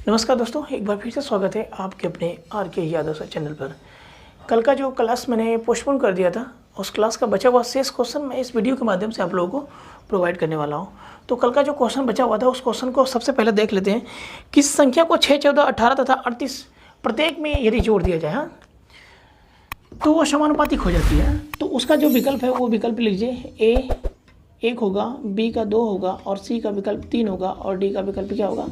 नमस्कार दोस्तों, एक बार फिर से स्वागत है आपके अपने आर के यादव सर चैनल पर। कल का जो क्लास मैंने पोस्टपोन कर दिया था, उस क्लास का बचा हुआ शेष क्वेश्चन मैं इस वीडियो के माध्यम से आप लोगों को प्रोवाइड करने वाला हूं। तो कल का जो क्वेश्चन बचा हुआ था, उस क्वेश्चन को सबसे पहले देख लेते हैं। किस संख्या को 6, 14, 18 तथा 38 प्रत्येक में यदि जोड़ दिया जाए तो वो समानुपातिक हो जाती है। तो उसका जो विकल्प है वो विकल्प लीजिए। ए 1 होगा, बी का 2 होगा और सी का विकल्प 3 होगा और डी का विकल्प क्या होगा,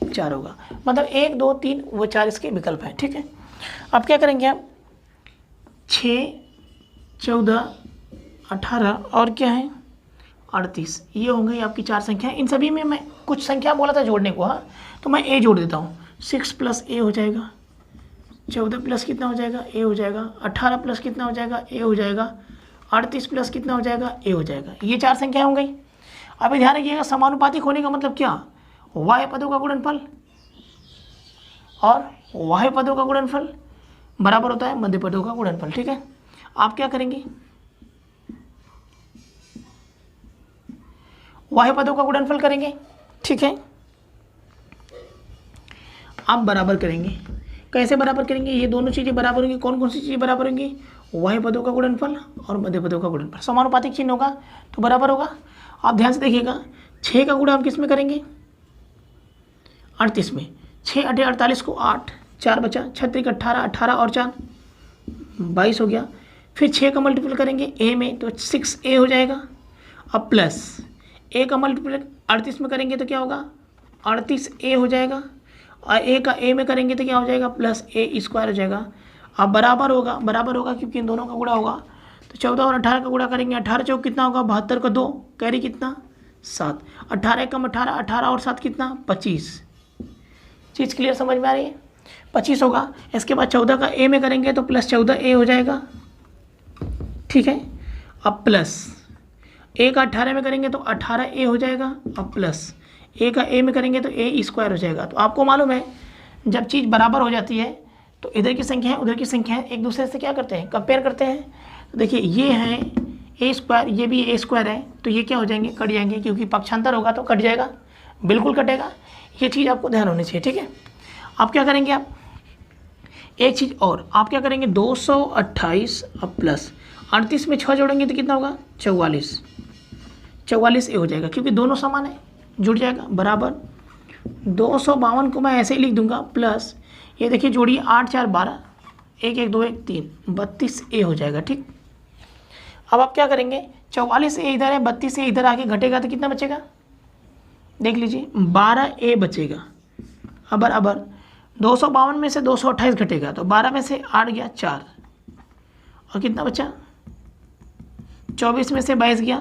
4 होगा। मतलब 1, 2, 3 वो 4 इसके विकल्प हैं। ठीक है, अब क्या करेंगे आप 6, 14, 18 और क्या है 38, ये होंगे आपकी 4 संख्या। इन सभी में मैं कुछ संख्या बोला था जोड़ने को, हाँ, तो मैं ए जोड़ देता हूँ। 6 प्लस ए हो जाएगा, 14 प्लस कितना हो जाएगा, ए हो जाएगा। 18 प्लस कितना हो जाएगा, ए हो जाएगा। 38 प्लस कितना हो जाएगा, ए हो जाएगा। ये 4 संख्याएं हो गई। अभी ध्यान रखिएगा, समानुपातिक होने का मतलब क्या, वाह्य पदों का गुणनफल और वाह्य पदों का गुणनफल बराबर होता है मध्य पदों का गुणनफल। ठीक है, आप क्या करेंगे, वाह्य पदों का गुणनफल करेंगे। ठीक है, आप बराबर करेंगे। कैसे बराबर करेंगे, ये दोनों चीज़ें बराबर होंगी। कौन कौन सी चीज़ें बराबर होंगी, वाह्य पदों का गुणनफल और मध्य पदों का गुणनफल। समानुपातिक चिन्ह होगा तो बराबर होगा। आप ध्यान से देखिएगा, 6 का गुणा हम किस में करेंगे, 38 में। 6 8 48 को 8, 4 बचा, 6 18, 18 और 4 22 हो गया। फिर 6 का मल्टीपल करेंगे ए में तो 6a हो जाएगा। अब प्लस ए का मल्टीपल 38 में करेंगे तो क्या होगा, 38a हो जाएगा। और ए का ए में करेंगे तो क्या हो जाएगा, प्लस a स्क्वायर हो जाएगा। अब बराबर होगा क्योंकि इन दोनों का गुणा होगा। तो 14 और 18 का गुणा करेंगे, 18 चौक कितना होगा, 72 का 2, कैरी कितना 7, 18 कम 18, 18 और 7 कितना 25। चीज़ क्लियर समझ में आ रही है, 25 होगा। इसके बाद 14 का ए में करेंगे तो प्लस 14a हो जाएगा। ठीक है, अब प्लस ए का 18 में करेंगे तो 18a हो जाएगा। अब प्लस ए का ए में करेंगे तो a स्क्वायर हो जाएगा। तो आपको मालूम है, जब चीज़ बराबर हो जाती है तो इधर की संख्या है उधर की संख्या है एक दूसरे से क्या करते हैं, कंपेयर करते हैं। तो देखिए ये है a स्क्वायर, ये भी a स्क्वायर है, तो ये क्या हो जाएंगे, कट जाएंगे, क्योंकि पक्षांतर होगा तो कट जाएगा, बिल्कुल कटेगा। ये चीज़ आपको ध्यान होनी चाहिए। ठीक है, आप क्या करेंगे, आप एक चीज़ और, आप क्या करेंगे 228 अब प्लस 38 में 6 जोड़ेंगे तो कितना होगा 44, 44a हो जाएगा, क्योंकि दोनों समान है, जुड़ जाएगा। बराबर 252 को मैं ऐसे ही लिख दूंगा, प्लस ये देखिए जोड़िए 8 4 12, 1 1 2 1 3, 32a हो जाएगा। ठीक, अब आप क्या करेंगे, 44a इधर है, 32a इधर आके घटेगा तो कितना बचेगा, देख लीजिए 12a बचेगा। अब बराबर 252 में से 228 घटेगा तो 12 में से 8 गया 4 और कितना बचा, 24 में से 22 गया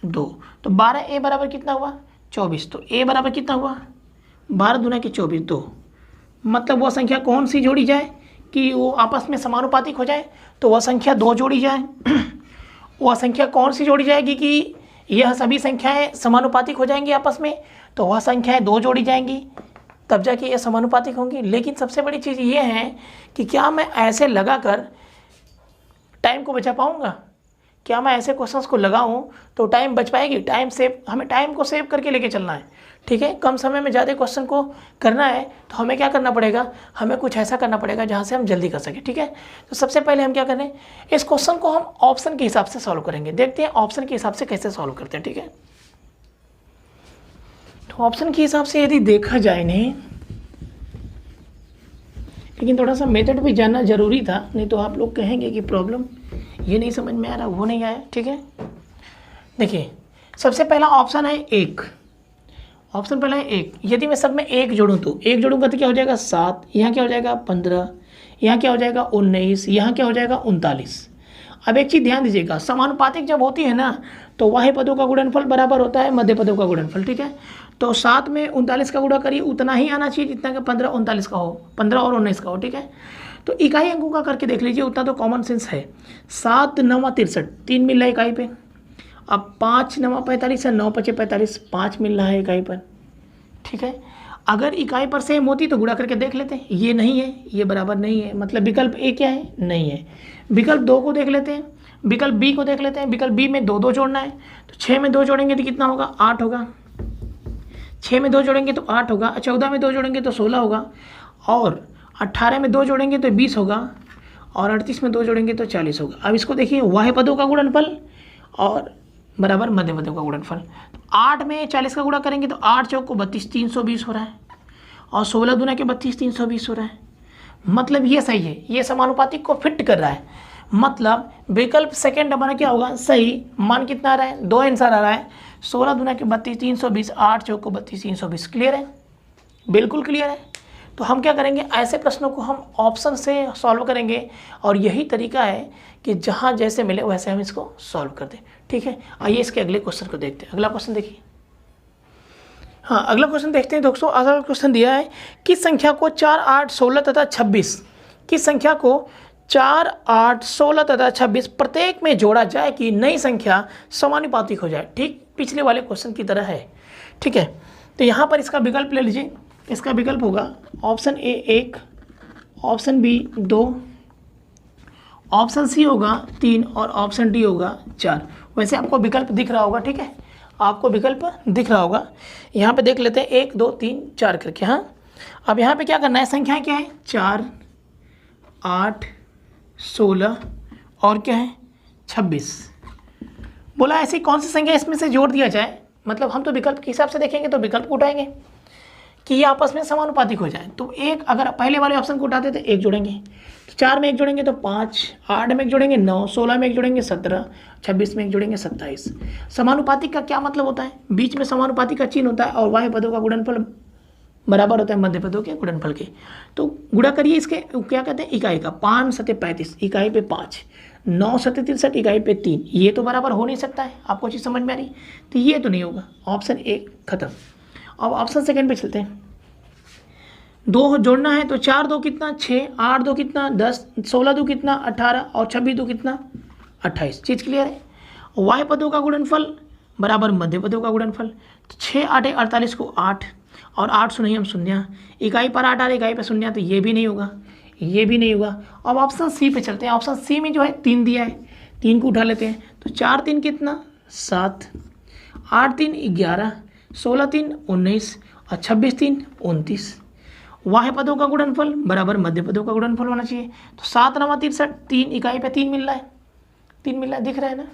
2, तो 12a बराबर कितना हुआ 24। तो a बराबर कितना हुआ 12 दूना के 24, 2। मतलब वह संख्या कौन सी जोड़ी जाए कि वो आपस में समानुपातिक हो जाए, तो वह संख्या 2 जोड़ी जाए। वह संख्या कौन सी जोड़ी जाएगी कि यह सभी संख्याएं समानुपातिक हो जाएंगी आपस में, तो वह संख्याएं 2 जोड़ी जाएंगी, तब जाके ये समानुपातिक होंगी। लेकिन सबसे बड़ी चीज़ ये है कि क्या मैं ऐसे लगाकर टाइम को बचा पाऊँगा, क्या मैं ऐसे क्वेश्चंस को लगाऊं तो टाइम बच पाएगी। टाइम सेव, हमें टाइम को सेव करके लेके चलना है। ठीक है, कम समय में ज़्यादा क्वेश्चन को करना है तो हमें क्या करना पड़ेगा, हमें कुछ ऐसा करना पड़ेगा जहाँ से हम जल्दी कर सकें। ठीक है, तो सबसे पहले हम क्या करें, इस क्वेश्चन को हम ऑप्शन के हिसाब से सॉल्व करेंगे। देखते हैं ऑप्शन के हिसाब से कैसे सॉल्व करते हैं। ठीक है, तो ऑप्शन के हिसाब से यदि देखा जाए नहीं, लेकिन थोड़ा सा मेथड भी जानना जरूरी था, नहीं तो आप लोग कहेंगे कि प्रॉब्लम ये नहीं समझ में आ रहा, वो नहीं आया। ठीक है, देखिए सबसे पहला ऑप्शन है 1, ऑप्शन पहला है 1। यदि मैं सब में 1 जोड़ूँ तो 1 जोड़ूंगा तो क्या हो जाएगा 7, यहाँ क्या हो जाएगा 15, यहाँ क्या हो जाएगा 19, यहाँ क्या हो जाएगा 39। अब एक चीज़ ध्यान दीजिएगा, समानुपातिक जब होती है ना तो वाह्य पदों का गुणनफल बराबर होता है मध्य पदों का गुणनफल। ठीक है, तो 7 में 39 का गुणा करिए, उतना ही आना चाहिए जितना कि 15 39 का हो, 15 और 19 का हो। ठीक है, तो इकाई अंकों का करके देख लीजिए, उतना तो कॉमन सेंस है। 7 9 63, 3 मिल रहा है इकाई पे। अब 5 9 45 है, 9 5 45, 5 मिल रहा है इकाई पर। ठीक है, अगर इकाई पर सेम होती तो गुणा करके देख लेते हैं, ये नहीं है, ये बराबर नहीं है, मतलब विकल्प ए क्या है, नहीं है। विकल्प 2 को देख लेते हैं, विकल्प बी को देख लेते हैं। विकल्प बी में 2 2 जोड़ना है, तो 6 में 2 जोड़ेंगे तो कितना होगा 8 होगा। 6 में 2 जोड़ेंगे तो 8 होगा, 14 में 2 जोड़ेंगे तो 16 होगा, और 18 में 2 जोड़ेंगे तो 20 होगा, और 38 में 2 जोड़ेंगे तो 40 होगा। अब इसको देखिए, वाह्य पदों का गुणनफल और बराबर मध्य पदों का गुणनफल। तो 8 में 40 का गुणा करेंगे तो 8 चौक को 32, 320 हो रहा है, और 16 दूना के 32, 320 हो रहा है। मतलब ये सही है, ये समानुपातिक को फिट कर रहा है। मतलब विकल्प सेकंड हमारा क्या होगा, सही। मान कितना आ रहा है, 2 आंसर आ रहा है। 16 दूना के 32, 320, 8 चौक को 32, 320। क्लियर है, बिल्कुल क्लियर है। तो हम क्या करेंगे, ऐसे प्रश्नों को हम ऑप्शन से सॉल्व करेंगे, और यही तरीका है कि जहाँ जैसे मिले वैसे हम इसको सॉल्व कर दें। ठीक है, आइए इसके अगले क्वेश्चन को देखते हैं। अगला क्वेश्चन देखिए। हाँ, अगला क्वेश्चन देखते हैं दोस्तों। अगला क्वेश्चन दिया है, किस संख्या को 4, 8, 16 तथा 26, किस संख्या को 4, 8, 16 तथा 26 प्रत्येक में जोड़ा जाए कि नई संख्या समानुपातिक हो जाए। ठीक पिछले वाले क्वेश्चन की तरह है। ठीक है, तो यहाँ पर इसका विकल्प ले लीजिए। इसका विकल्प होगा option A 1, option B 2, option C होगा 3, और ऑप्शन डी होगा 4। वैसे आपको विकल्प दिख रहा होगा। ठीक है, आपको विकल्प दिख रहा होगा। यहाँ पे देख लेते हैं 1, 2, 3, 4 करके। हाँ, अब यहाँ पे क्या करना है, संख्याएं क्या है, 4, 8, 16 और क्या है 26। बोला ऐसी कौन सी संख्या इसमें से जोड़ दिया जाए। मतलब हम तो विकल्प के हिसाब से देखेंगे तो विकल्प को उठाएंगे कि ये आपस में समानुपातिक हो जाए। तो एक, अगर पहले वाले ऑप्शन को उठाते तो 1 जोड़ेंगे, तो 4 में 1 जोड़ेंगे तो 5, 8 में 1 जोड़ेंगे 9, 16 में 1 जोड़ेंगे 17, 26 में 1 जोड़ेंगे 27। समानुपातिक का क्या मतलब होता है, बीच में समानुपातिक का चिन्ह होता है, और वाह्य पदों का गुणनफल बराबर होता है मध्य पदों के गुणनफल के। तो गुणा करिए इसके, क्या कहते हैं, इकाई का। 5 सते 35, इकाई पे 5, 9 सते 63, इकाई पे 3। ये तो बराबर हो नहीं सकता है। आपको चीज़ समझ में आ रही, तो ये तो नहीं होगा। ऑप्शन ए खत्म। अब ऑप्शन सेकंड पे चलते हैं। 2 जोड़ना है तो 4 2 कितना 6, 8 2 कितना 10, 16 2 कितना 18, और 26 2 कितना 28। चीज़ क्लियर है। वाह्य पदों का गुणनफल बराबर मध्य पदों का गुणनफल। तो 6 8 48 को 8, और 8 सुनिए हम शून्य, इकाई पर 8 आ रहा, इकाई पर शून्य, तो ये भी नहीं होगा, ये भी नहीं होगा। अब ऑप्शन सी पे चलते हैं। ऑप्शन सी में जो है 3 दिया है, 3 को उठा लेते हैं। तो 4 3 कितना 7, 8 3 11, 16 3 19, और 26 3 29। वाह्य पदों का गुणनफल बराबर मध्य पदों का गुणनफल होना चाहिए। तो 7 9 63, 3 इकाई पे 3 मिल रहा है, 3 मिल रहा है, दिख रहा है ना।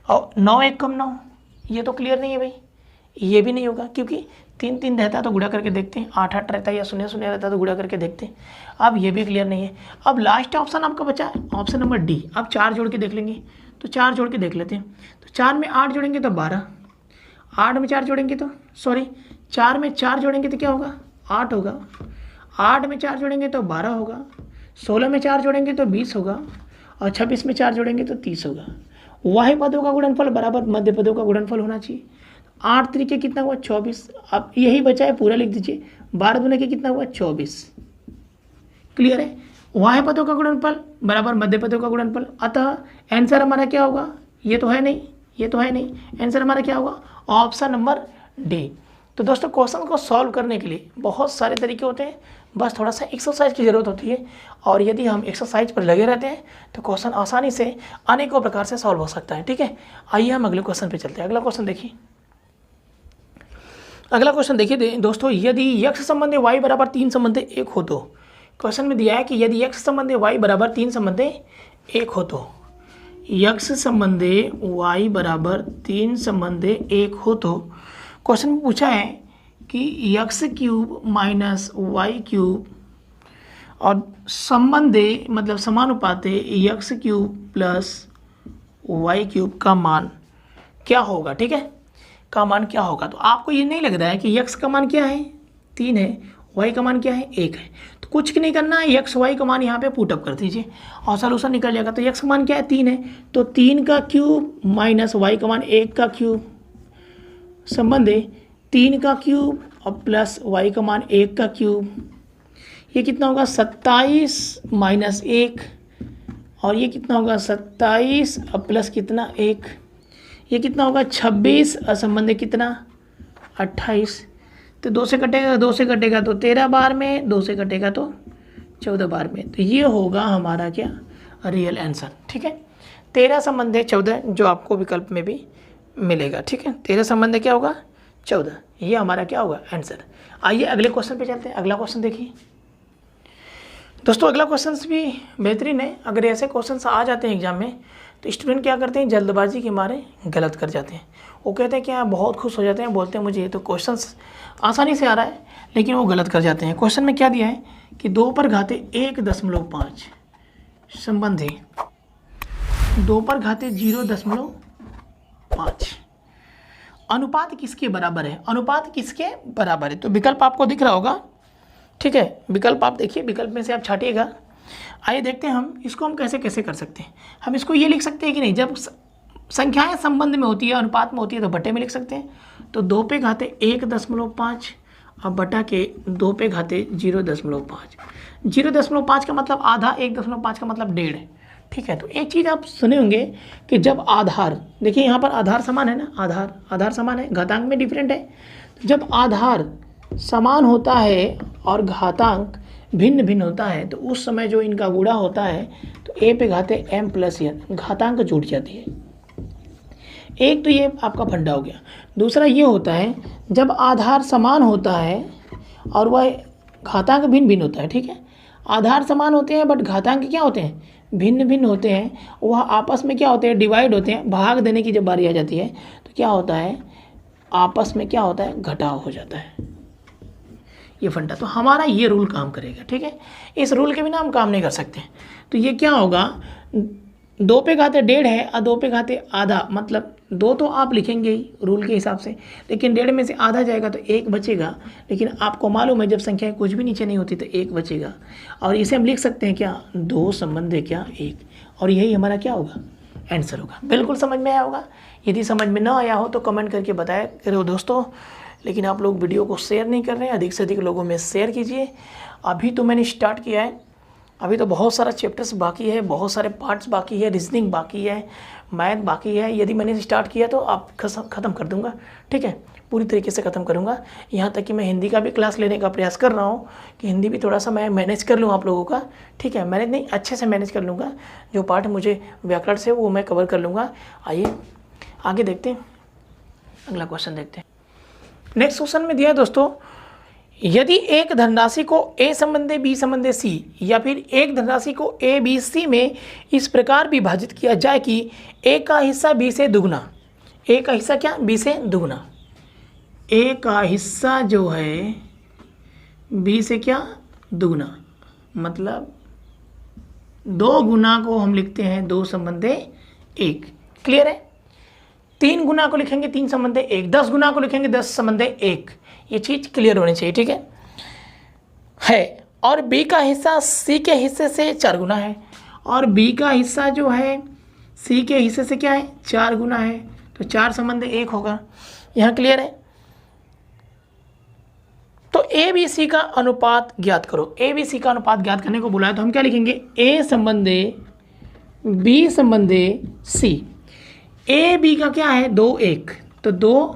और 9 1 कम 9, ये तो क्लियर नहीं है भाई, ये भी नहीं होगा, क्योंकि 3 3 रहता है तो गुणा करके देखते हैं, 8 8 रहता है या 0 0 रहता है तो गुणा करके देखते हैं। अब ये भी क्लियर नहीं है। अब लास्ट ऑप्शन आपका बचा ऑप्शन नंबर डी। अब 4 जोड़ के देख लेंगे, तो 4 जोड़ के देख लेते हैं। तो 4 में 8 जोड़ेंगे तो 12, 8 में 4 जोड़ेंगे तो 4 में 4 जोड़ेंगे तो क्या होगा 8 होगा, 8 में 4 जोड़ेंगे तो 12 होगा, 16 में 4 जोड़ेंगे तो 20 होगा, और 26 में 4 जोड़ेंगे तो 30 होगा। वाह्य पदों का गुणनफल बराबर मध्य पदों का गुणनफल होना चाहिए। 8 तरीके कितना हुआ 24। अब यही बचा है, पूरा लिख दीजिए। 12 दूने के कितना हुआ 24। क्लियर है। वाह्य पदों का गुणनफल बराबर मध्य पदों का गुणनफल। अतः आंसर हमारा क्या होगा, ये तो है नहीं, ये तो है नहीं, आंसर हमारा क्या होगा ऑप्शन नंबर डी। तो दोस्तों क्वेश्चन को सॉल्व करने के लिए बहुत सारे तरीके होते हैं, बस थोड़ा सा एक्सरसाइज की ज़रूरत होती है। और यदि हम एक्सरसाइज पर लगे रहते हैं तो क्वेश्चन आसानी से अनेकों प्रकार से सॉल्व हो सकता है। ठीक है, आइए हम अगले क्वेश्चन पे चलते हैं। अगला क्वेश्चन देखिए। अगला क्वेश्चन देखिए दोस्तों, यदि यक्ष संबंधी y बराबर 3 संबंधी 1 हो तो। क्वेश्चन में दिया है कि यदि यक्ष संबंधी y बराबर 3 संबंधी 1 हो तो, यक्ष संबंधी y बराबर 3 संबंधी 1 हो तो क्वेश्चन में पूछा है कि यक्ष क्यूब माइनस वाई क्यूब और संबंधी मतलब समानुपाते यक्ष क्यूब प्लस वाई क्यूब का मान क्या होगा। ठीक है, का मान क्या होगा। तो आपको ये नहीं लग रहा है कि यक्ष का मान क्या है 3 है, वाई का मान क्या है 1 है। तो कुछ नहीं करना है, यक्ष वाई का मान यहाँ पे पुटअप कर दीजिए और सोल्यूशन निकल जाएगा। तो यक्ष का मान क्या है 3 है, तो 3 का क्यूब माइनस वाई का मान 1 का क्यूब संबंधी 3 का क्यूब और प्लस वाई का मान 1 का क्यूब। ये कितना होगा 27 माइनस 1, और ये कितना होगा 27 और प्लस कितना 1, ये कितना होगा 26 और संबंधी कितना 28। तो 2 से कटेगा, 2 से कटेगा तो 13 बार में, 2 से कटेगा तो 14 बार में। तो ये होगा हमारा क्या रियल आंसर। ठीक है, 13 संबंधी 14 जो आपको विकल्प में भी मिलेगा। ठीक है, 13 संबंध क्या होगा 14, ये हमारा क्या होगा आंसर। आइए अगले क्वेश्चन पे चलते हैं। अगला क्वेश्चन देखिए दोस्तों, अगला क्वेश्चन भी बेहतरीन है। अगर ऐसे क्वेश्चन आ जाते हैं एग्जाम में तो स्टूडेंट क्या करते हैं, जल्दबाजी के मारे गलत कर जाते हैं। वो कहते हैं कि हाँ बहुत खुश हो जाते हैं, बोलते हैं मुझे ये तो क्वेश्चन आसानी से आ रहा है, लेकिन वो गलत कर जाते हैं। क्वेश्चन में क्या दिया है कि 2 पर घाते 1.5 संबंध है 2 पर घाते 0.5, अनुपात किसके बराबर है, अनुपात किसके बराबर है। तो विकल्प आपको दिख रहा होगा, ठीक है, विकल्प आप देखिए, विकल्प में से आप छाटिएगा। आइए देखते हैं हम इसको हम कैसे कैसे कर सकते हैं। हम इसको ये लिख सकते हैं कि नहीं, जब संख्याएं संबंध में होती है, अनुपात में होती है, तो बटे में लिख सकते हैं। तो 2 पे घाते 1.5 और बटा के 2 पे घाते 0.5। 0.5 का मतलब आधा, 1.5 का मतलब 1.5। ठीक है, तो एक चीज़ आप सुने होंगे कि जब आधार, देखिए यहाँ पर आधार समान है ना, आधार समान है, घातांक में डिफरेंट है। तो जब आधार समान होता है और घातांक भिन्न भिन्न होता है, तो उस समय जो इनका गुणा होता है तो a पे घाते m प्लस n, घातांक जुड़ जाती है। एक तो ये आपका फंडा हो गया। दूसरा ये होता है जब आधार समान होता है और वह घातांक भिन्न भिन्न होता है। ठीक है, आधार समान होते हैं बट घातांक क्या होते हैं, भिन्न भिन्न होते हैं। वह आपस में क्या होते हैं, डिवाइड होते हैं। भाग देने की जब बारी आ जाती है तो क्या होता है, आपस में क्या होता है, घटाव हो जाता है। ये फंडा, तो हमारा ये रूल काम करेगा। ठीक है, इस रूल के बिना हम काम नहीं कर सकते। तो ये क्या होगा, 2 पे घाते 1.5 है और 2 पे घाते आधा, मतलब 2 तो आप लिखेंगे ही रूल के हिसाब से, लेकिन 1.5 में से आधा जाएगा तो 1 बचेगा। लेकिन आपको मालूम है जब संख्या कुछ भी नीचे नहीं होती तो 1 बचेगा, और इसे हम लिख सकते हैं क्या, 2 संबंध है क्या 1, और यही हमारा क्या होगा आंसर होगा। बिल्कुल समझ में आया होगा। यदि समझ में ना आया हो तो कमेंट करके बताया करो दोस्तों। लेकिन आप लोग वीडियो को शेयर नहीं कर रहे हैं, अधिक से अधिक लोगों में शेयर कीजिए। अभी तो मैंने स्टार्ट किया है, अभी तो बहुत सारा चैप्टर्स बाकी है, बहुत सारे पार्ट्स बाकी है, रीजनिंग बाकी है, मैथ बाकी है। यदि मैंने स्टार्ट किया तो आप ख़त्म कर दूंगा। ठीक है, पूरी तरीके से ख़त्म करूंगा। यहाँ तक कि मैं हिंदी का भी क्लास लेने का प्रयास कर रहा हूँ कि हिंदी भी थोड़ा सा मैं मैनेज कर लूँ आप लोगों का। ठीक है, मैनेज नहीं, अच्छे से मैनेज कर लूँगा। जो पार्ट मुझे व्याकरण से वो मैं कवर कर लूँगा। आइए आगे देखते हैं, अगला क्वेश्चन देखते हैं। नेक्स्ट क्वेश्चन में दिया है दोस्तों, यदि एक धनराशि को a संबंधे b संबंधे c, या फिर एक धनराशि को a b c में इस प्रकार विभाजित किया जाए कि a का हिस्सा b से दुगना, a का हिस्सा क्या, b से दुगना, a का हिस्सा जो है b से क्या दुगना, मतलब 2 गुना को हम लिखते हैं 2 संबंधे 1। क्लियर है, 3 गुना को लिखेंगे 3 संबंधे 1, 10 गुना को लिखेंगे 10 संबंधे 1। ये चीज़ क्लियर होनी चाहिए। ठीक है, और b का हिस्सा c के हिस्से से 4 गुना है, और b का हिस्सा जो है c के हिस्से से क्या है 4 गुना है, तो 4 संबंधे 1 होगा। यहाँ क्लियर है। तो a b c का अनुपात ज्ञात करो। a b c का अनुपात ज्ञात करने को बोला है तो हम क्या लिखेंगे, a संबंधे b संबंधे c। a b का क्या है 2 1, तो 2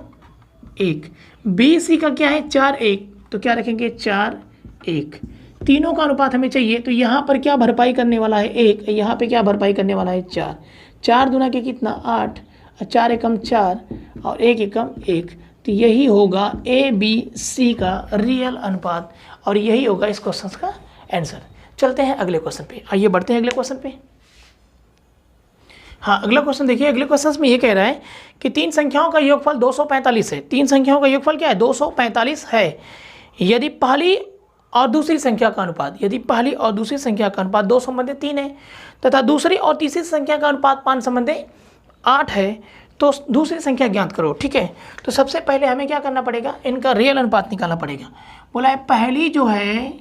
1, b c का क्या है 4 1, तो क्या रखेंगे 4 1। तीनों का अनुपात हमें चाहिए, तो यहाँ पर क्या भरपाई करने वाला है 1, यहाँ पे क्या भरपाई करने वाला है 4। 4 दूना के कितना 8, 4 एकम 4 और 1 एकम 1, तो यही होगा a b c का रियल अनुपात, और यही होगा इस क्वेश्चन का आंसर। चलते हैं अगले क्वेश्चन पे। आइए बढ़ते हैं अगले क्वेश्चन पे। हाँ, अगला क्वेश्चन देखिए। अगले क्वेश्चन में ये कह रहा है कि 3 संख्याओं का योगफल 245 है। 3 संख्याओं का योगफल क्या है 245 है। यदि पहली और दूसरी संख्या का अनुपात, यदि पहली और दूसरी संख्या का अनुपात 2 संबंधे 3 है, तथा दूसरी और तीसरी संख्या का अनुपात 5 संबंधे 8 है, तो दूसरी संख्या ज्ञात करो। ठीक है, तो सबसे पहले हमें क्या करना पड़ेगा, इनका रियल अनुपात निकालना पड़ेगा। बोला है पहली जो है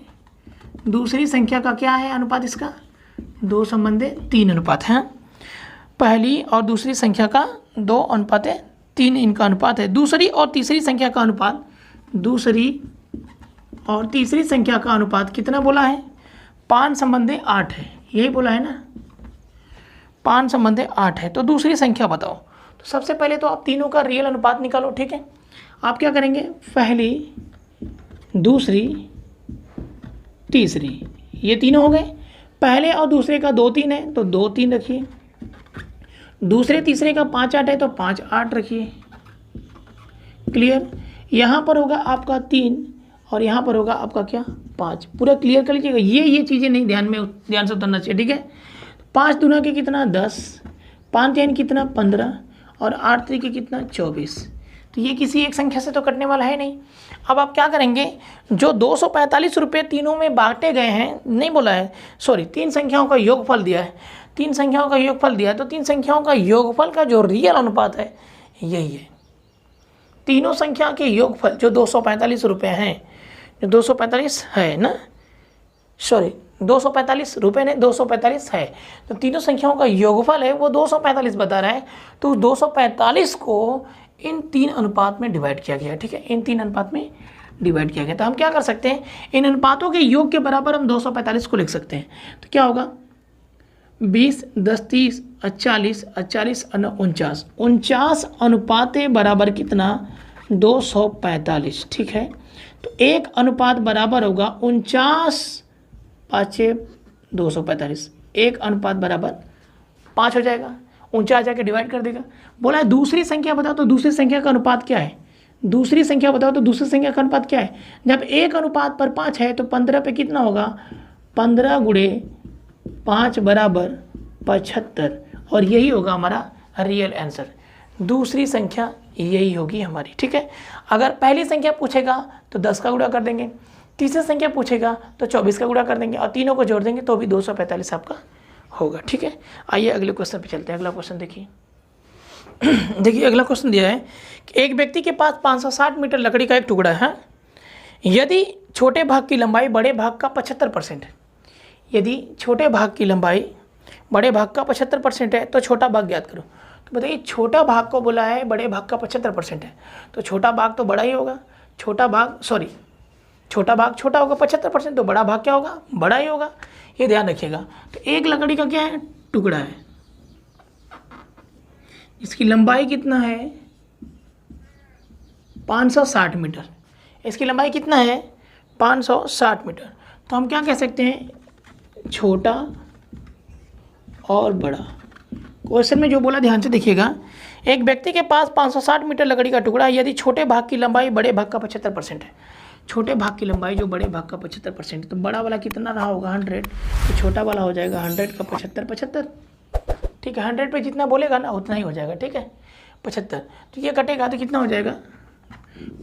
दूसरी संख्या का क्या है अनुपात, इसका 2 संबंधे 3 अनुपात है। पहली और दूसरी संख्या का 2:3 इनका अनुपात है। दूसरी और तीसरी संख्या का अनुपात, दूसरी और तीसरी संख्या का अनुपात कितना बोला है 5 संबंधे 8 है, यही बोला है ना 5 संबंधे 8 है। तो दूसरी संख्या बताओ। तो सबसे पहले तो आप तीनों का रियल अनुपात निकालो। ठीक है, आप क्या करेंगे, पहली दूसरी तीसरी, ये तीनों हो गए। पहले और दूसरे का 2 3 है तो 2 3 रखिए। दूसरे तीसरे का 5 8 है तो 5 8 रखिए। क्लियर। यहाँ पर होगा आपका 3 और यहाँ पर होगा आपका क्या 5। पूरा क्लियर कर लीजिएगा, ये चीज़ें नहीं ध्यान से उतरना चाहिए, ठीक है। 5 दूना के कितना 10, 5 3 कितना 15 और 8 3 के कितना 24। तो ये किसी एक संख्या से तो कटने वाला है नहीं। अब आप क्या करेंगे, जो 245 रुपये तीनों में बांटे गए हैं, नहीं बोला है, सॉरी, 3 संख्याओं का योगफल दिया है, 3 संख्याओं का योगफल दिया है, तो 3 संख्याओं का योगफल का जो रियल अनुपात है यही है। तीनों संख्या के योगफल जो 245 रुपये हैं, जो 245 है ना, सॉरी 245 रुपये ने 245 है, तो तीनों संख्याओं का योगफल है वो 245 बता रहा है। तो 245 को इन 3 अनुपात में डिवाइड किया गया, ठीक है, इन 3 अनुपात में डिवाइड किया गया। तो हम क्या कर सकते हैं, इन अनुपातों के योग के बराबर हम 245 को लिख सकते हैं। तो क्या होगा 20 10 30 40 40 49, 49 अनुपाते बराबर कितना 245, ठीक है। तो एक अनुपात बराबर होगा 49 5 245, एक अनुपात बराबर 5 हो जाएगा, 49 जाके डिवाइड कर देगा। बोला है दूसरी संख्या बताओ तो दूसरी संख्या का अनुपात क्या है, दूसरी संख्या बताओ तो दूसरी संख्या का अनुपात क्या है। जब एक अनुपात पर 5 है तो 15 पे कितना होगा 15 गुणे 5 बराबर 75, और यही होगा हमारा रियल आंसर। दूसरी संख्या यही होगी हमारी, ठीक है। अगर पहली संख्या पूछेगा तो 10 का गुणा कर देंगे, तीसरी संख्या पूछेगा तो 24 का गुणा कर देंगे, और तीनों को जोड़ देंगे तो भी 245 आपका होगा, ठीक है। आइए अगले क्वेश्चन पे चलते हैं। अगला क्वेश्चन देखिए, देखिए अगला क्वेश्चन दिया है कि एक व्यक्ति के पास 560 मीटर लकड़ी का एक टुकड़ा है, यदि छोटे भाग की लंबाई बड़े भाग का 75% है, यदि छोटे भाग की लंबाई बड़े भाग का 75% है तो छोटा भाग ज्ञात करो। तो बताइए छोटा भाग को बोला है बड़े भाग का 75% है, तो छोटा भाग तो बड़ा ही होगा, छोटा भाग छोटा होगा 75%, तो बड़ा भाग क्या होगा बड़ा ही होगा, ये ध्यान रखिएगा। तो एक लकड़ी का क्या है टुकड़ा है, इसकी लंबाई कितना है 560 मीटर, इसकी लंबाई कितना है 560 मीटर। तो हम क्या कह सकते हैं छोटा और बड़ा। क्वेश्चन में जो बोला ध्यान से देखिएगा, एक व्यक्ति के पास 560 मीटर लकड़ी का टुकड़ा है, यदि छोटे भाग की लंबाई बड़े भाग का 75% है, छोटे भाग की लंबाई जो बड़े भाग का 75%, तो बड़ा वाला कितना रहा होगा 100, तो छोटा वाला हो जाएगा 100 का 75, ठीक है। 100 पे जितना बोलेगा ना उतना ही हो जाएगा, ठीक है 75। तो ये कटेगा तो कितना हो जाएगा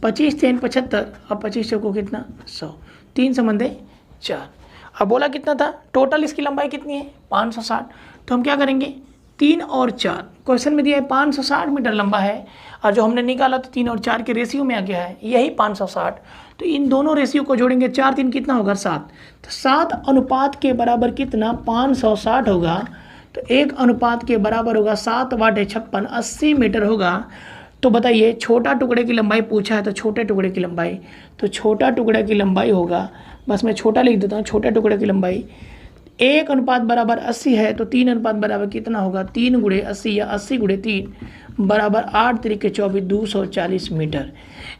25 3 75 और 25 को कितना 100, 3 समझे 4। अब बोला कितना था टोटल इसकी लंबाई कितनी है 560, तो हम क्या करेंगे 3 और 4, क्वेश्चन में दिया है 560 मीटर लंबा है, और जो हमने निकाला तो 3 और 4 के रेशियो में आ गया है यही 560, तो इन दोनों रेशियो को जोड़ेंगे 4 3 कितना होगा 7, तो 7 अनुपात के बराबर कितना 560 होगा, तो एक अनुपात के बराबर होगा 7 बटे 56 80 मीटर होगा। तो बताइए छोटा टुकड़े की लंबाई पूछा है, तो छोटे टुकड़े की लंबाई, तो छोटा टुकड़े की लंबाई होगा, बस मैं छोटा लिख देता हूँ, छोटे टुकड़े की लंबाई 1 अनुपात बराबर 80 है, तो 3 अनुपात बराबर कितना होगा 3 गुणे 80 या 80 गुणे 3 बराबर 8 3 24 240 मीटर।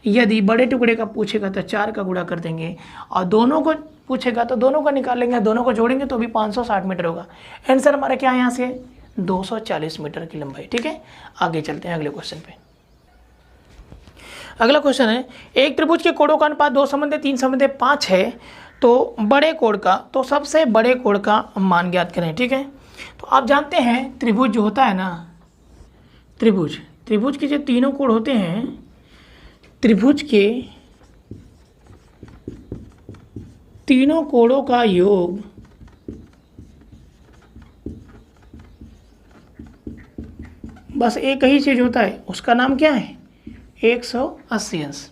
यदि बड़े टुकड़े का पूछेगा तो 4 का गुणा कर देंगे, और दोनों को पूछेगा तो दोनों को निकाल लेंगे, दोनों को जोड़ेंगे तो भी 560 मीटर होगा। आंसर हमारा क्या है यहाँ से 240 मीटर की लंबाई, ठीक है। आगे चलते हैं अगले क्वेश्चन पे। अगला क्वेश्चन है एक त्रिभुज के कोणों का अनुपात 2:3:5 है, तो बड़े कोण का, तो सबसे बड़े कोण का मान ज्ञात करें, ठीक है। तो आप जानते हैं त्रिभुज जो होता है ना, त्रिभुज के जो तीनों कोण होते हैं, त्रिभुज के तीनों कोणों का योग बस एक ही चीज होता है, उसका नाम क्या है 180 अंश।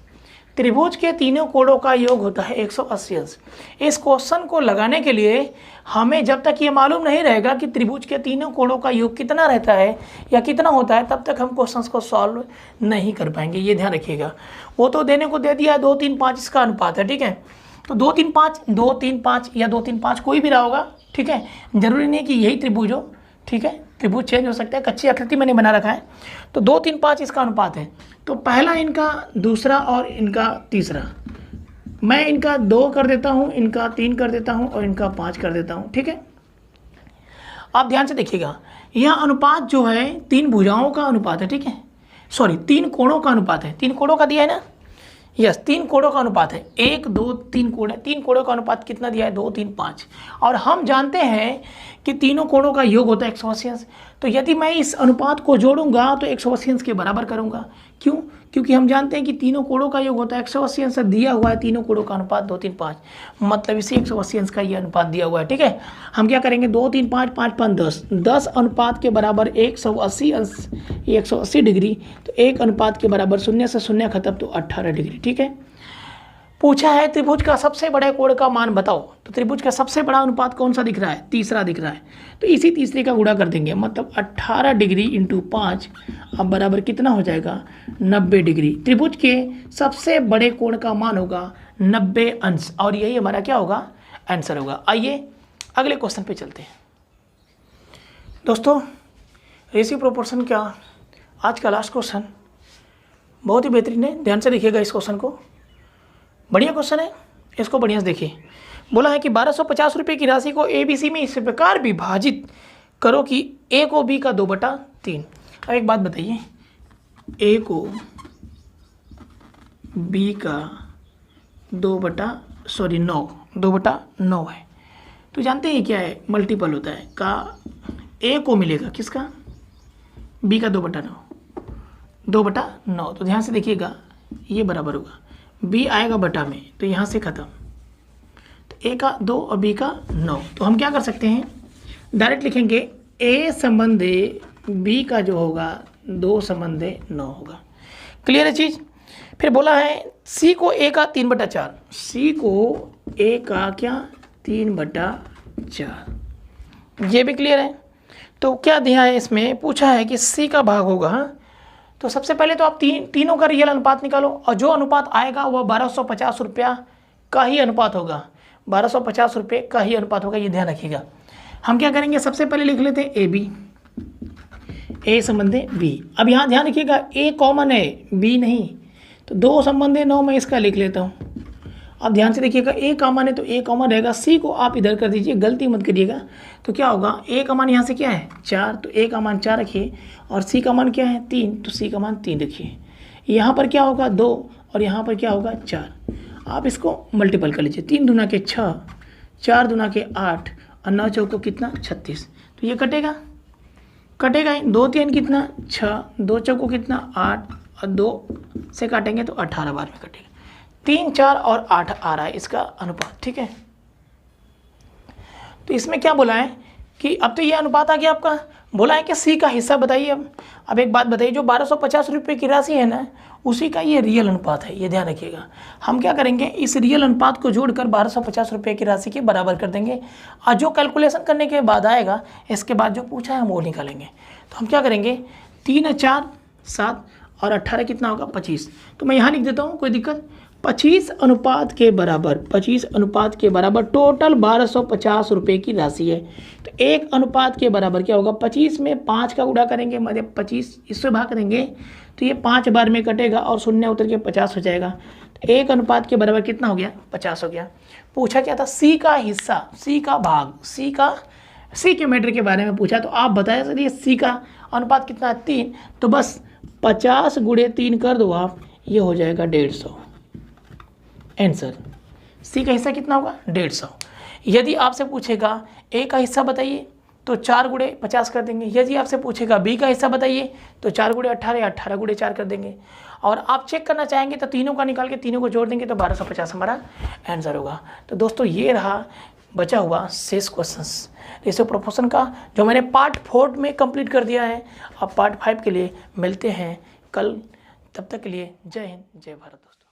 त्रिभुज के तीनों कोणों का योग होता है 180 अंश। इस क्वेश्चन को लगाने के लिए हमें जब तक ये मालूम नहीं रहेगा कि त्रिभुज के तीनों कोणों का योग कितना रहता है या कितना होता है, तब तक हम क्वेश्चंस को सॉल्व नहीं कर पाएंगे, ये ध्यान रखिएगा। वो तो देने को दे दिया 2 3 5 इसका अनुपात है, ठीक है। तो 2 3 5 या 2 3 5 कोई भी रहा होगा, ठीक है, जरूरी नहीं कि यही त्रिभुज हो, ठीक है, त्रिभुज चेंज हो सकता है, कच्ची आकृति मैंने बना रखा है। तो 2 3 5 इसका अनुपात है, तो पहला इनका, दूसरा और इनका तीसरा, मैं इनका 2 कर देता हूँ, इनका 3 कर देता हूँ और इनका 5 कर देता हूँ, ठीक है। आप ध्यान से देखिएगा, यह अनुपात जो है 3 भुजाओं का अनुपात है, ठीक है, सॉरी 3 कोणों का अनुपात है। 3 कोणों का दिया है ना, यस 3 कोणों का अनुपात है। 1 2 3 कोण है। 3 कोणों का अनुपात कितना दिया है? 2 3 5। और हम जानते हैं कि तीनों कोणों का योग होता है 180 अंश। तो यदि मैं इस अनुपात को जोड़ूंगा तो 180 अंश के बराबर करूंगा। क्यों? क्योंकि हम जानते हैं कि तीनों कोणों का योग होता है 180 अंश। दिया हुआ है तीनों कोणों का अनुपात 2 3 5, मतलब इसी 180 अंश का ये अनुपात दिया हुआ है, ठीक है। हम क्या करेंगे? 2 3 5 5 5 10, 10 अनुपात के बराबर 180 अंश, 180 डिग्री। तो 1 अनुपात के बराबर 0 से 0 खत्म, तो 18 डिग्री, ठीक है। पूछा है त्रिभुज का सबसे बड़े कोण का मान बताओ। तो त्रिभुज का सबसे बड़ा अनुपात कौन सा दिख रहा है? तीसरा दिख रहा है। तो इसी तीसरे का गुणा कर देंगे, मतलब 18 डिग्री इंटू 5, अब बराबर कितना हो जाएगा? 90 डिग्री। त्रिभुज के सबसे बड़े कोण का मान होगा 90 अंश, और यही हमारा क्या होगा? आंसर होगा। आइए अगले क्वेश्चन पे चलते हैं। दोस्तों रेशियो प्रोपोर्शन का आज का लास्ट क्वेश्चन बहुत ही बेहतरीन है, ध्यान से देखिएगा इस क्वेश्चन को। बढ़िया क्वेश्चन है, इसको बढ़िया से देखिए। बोला है कि 1250 रुपये की राशि को ABC में इस प्रकार विभाजित करो कि A को B का 2/3। अब एक बात बताइए, A को B का 2/9 है। तो जानते हैं क्या है? मल्टीपल होता है का A को मिलेगा किसका? B का 2/9। तो ध्यान से देखिएगा, ये बराबर होगा B आएगा बटा में, तो यहाँ से खत्म। तो A का 2 और B का 9। तो हम क्या कर सकते हैं? डायरेक्ट लिखेंगे A संबंधे B का जो होगा 2 संबंधे 9 होगा। क्लियर है चीज़? फिर बोला है C को A का 3/4, C को A का क्या? 3/4, ये भी क्लियर है। तो क्या दिया है इसमें? पूछा है कि C का भाग होगा। तो सबसे पहले तो आप तीनों का रियल अनुपात निकालो, और जो अनुपात आएगा वह 1250 रुपया का ही अनुपात होगा। 1250 रुपये का ही अनुपात होगा, ये ध्यान रखिएगा। हम क्या करेंगे? सबसे पहले लिख लेते हैं AB, A संबंधे B। अब यहाँ ध्यान रखिएगा A कॉमन है, B नहीं। तो 2 संबंधे 9 मैं इसका लिख लेता हूँ। अब ध्यान से देखिएगा, A कॉमन है तो A कॉमन रहेगा, C को आप इधर कर दीजिए, गलती मत करिएगा। तो क्या होगा? A का मान यहाँ से क्या है? 4, तो A का मान 4 रखिए, और C का मान क्या है? 3, तो C का मान 3 रखिए। यहाँ पर क्या होगा? 2, और यहाँ पर क्या होगा? 4। आप इसको मल्टीपल कर लीजिए। 3 दूना के 6, 4 दूना के 8, और 9 चौको कितना? 36। तो ये कटेगा, कटेगा ही। 2 3 कितना? 6, 2 चौको कितना? 8, और 2 से काटेंगे तो 18 बार में कटेगा। 3 4 और 8 आ रहा है इसका अनुपात, ठीक है। तो इसमें क्या बोला है कि अब तो ये अनुपात आ गया आपका। बोला है कि C का हिस्सा बताइए। अब एक बात बताइए, जो 1250 रुपये की राशि है ना, उसी का ये रियल अनुपात है, ये ध्यान रखिएगा। हम क्या करेंगे? इस रियल अनुपात को जोड़कर 1250 रुपये की राशि के बराबर कर देंगे, और जो कैलकुलेशन करने के बाद आएगा, इसके बाद जो पूछा है हम वो निकालेंगे। तो हम क्या करेंगे? 3 4 7 और 18 कितना होगा? 25। तो मैं यहाँ लिख देता हूँ, कोई दिक्कत? 25 अनुपात के बराबर, 25 अनुपात के बराबर टोटल 1250 रुपये की राशि है। तो 1 अनुपात के बराबर क्या होगा? 25 में 5 का गुणा करेंगे, मतलब 25 इससे भाग करेंगे, तो ये 5 बार में कटेगा और 0 उतर के 50 हो जाएगा। तो 1 अनुपात के बराबर कितना हो गया? 50 हो गया। पूछा क्या था? C का हिस्सा, C का भाग, C के मैटर के बारे में पूछा। तो आप बताया सर ये C का अनुपात कितना है? 3। तो बस 50 × 3 कर दो आप, ये हो जाएगा 150। आंसर C का हिस्सा कितना होगा? 150। यदि आपसे पूछेगा A का हिस्सा बताइए, तो 4 × 50 कर देंगे। यदि आपसे पूछेगा B का हिस्सा बताइए, तो 4 × 18 या 18 × 4 कर देंगे। और आप चेक करना चाहेंगे तो तीनों का निकाल के तीनों को जोड़ देंगे, तो 1250 हमारा आंसर होगा। तो दोस्तों ये रहा बचा हुआ शेष क्वेश्चंस रेशियो प्रोपोर्शन का, जो मैंने पार्ट 4 में कंप्लीट कर दिया है। अब पार्ट 5 के लिए मिलते हैं कल, तब तक के लिए जय हिंद जय भारत दोस्तों।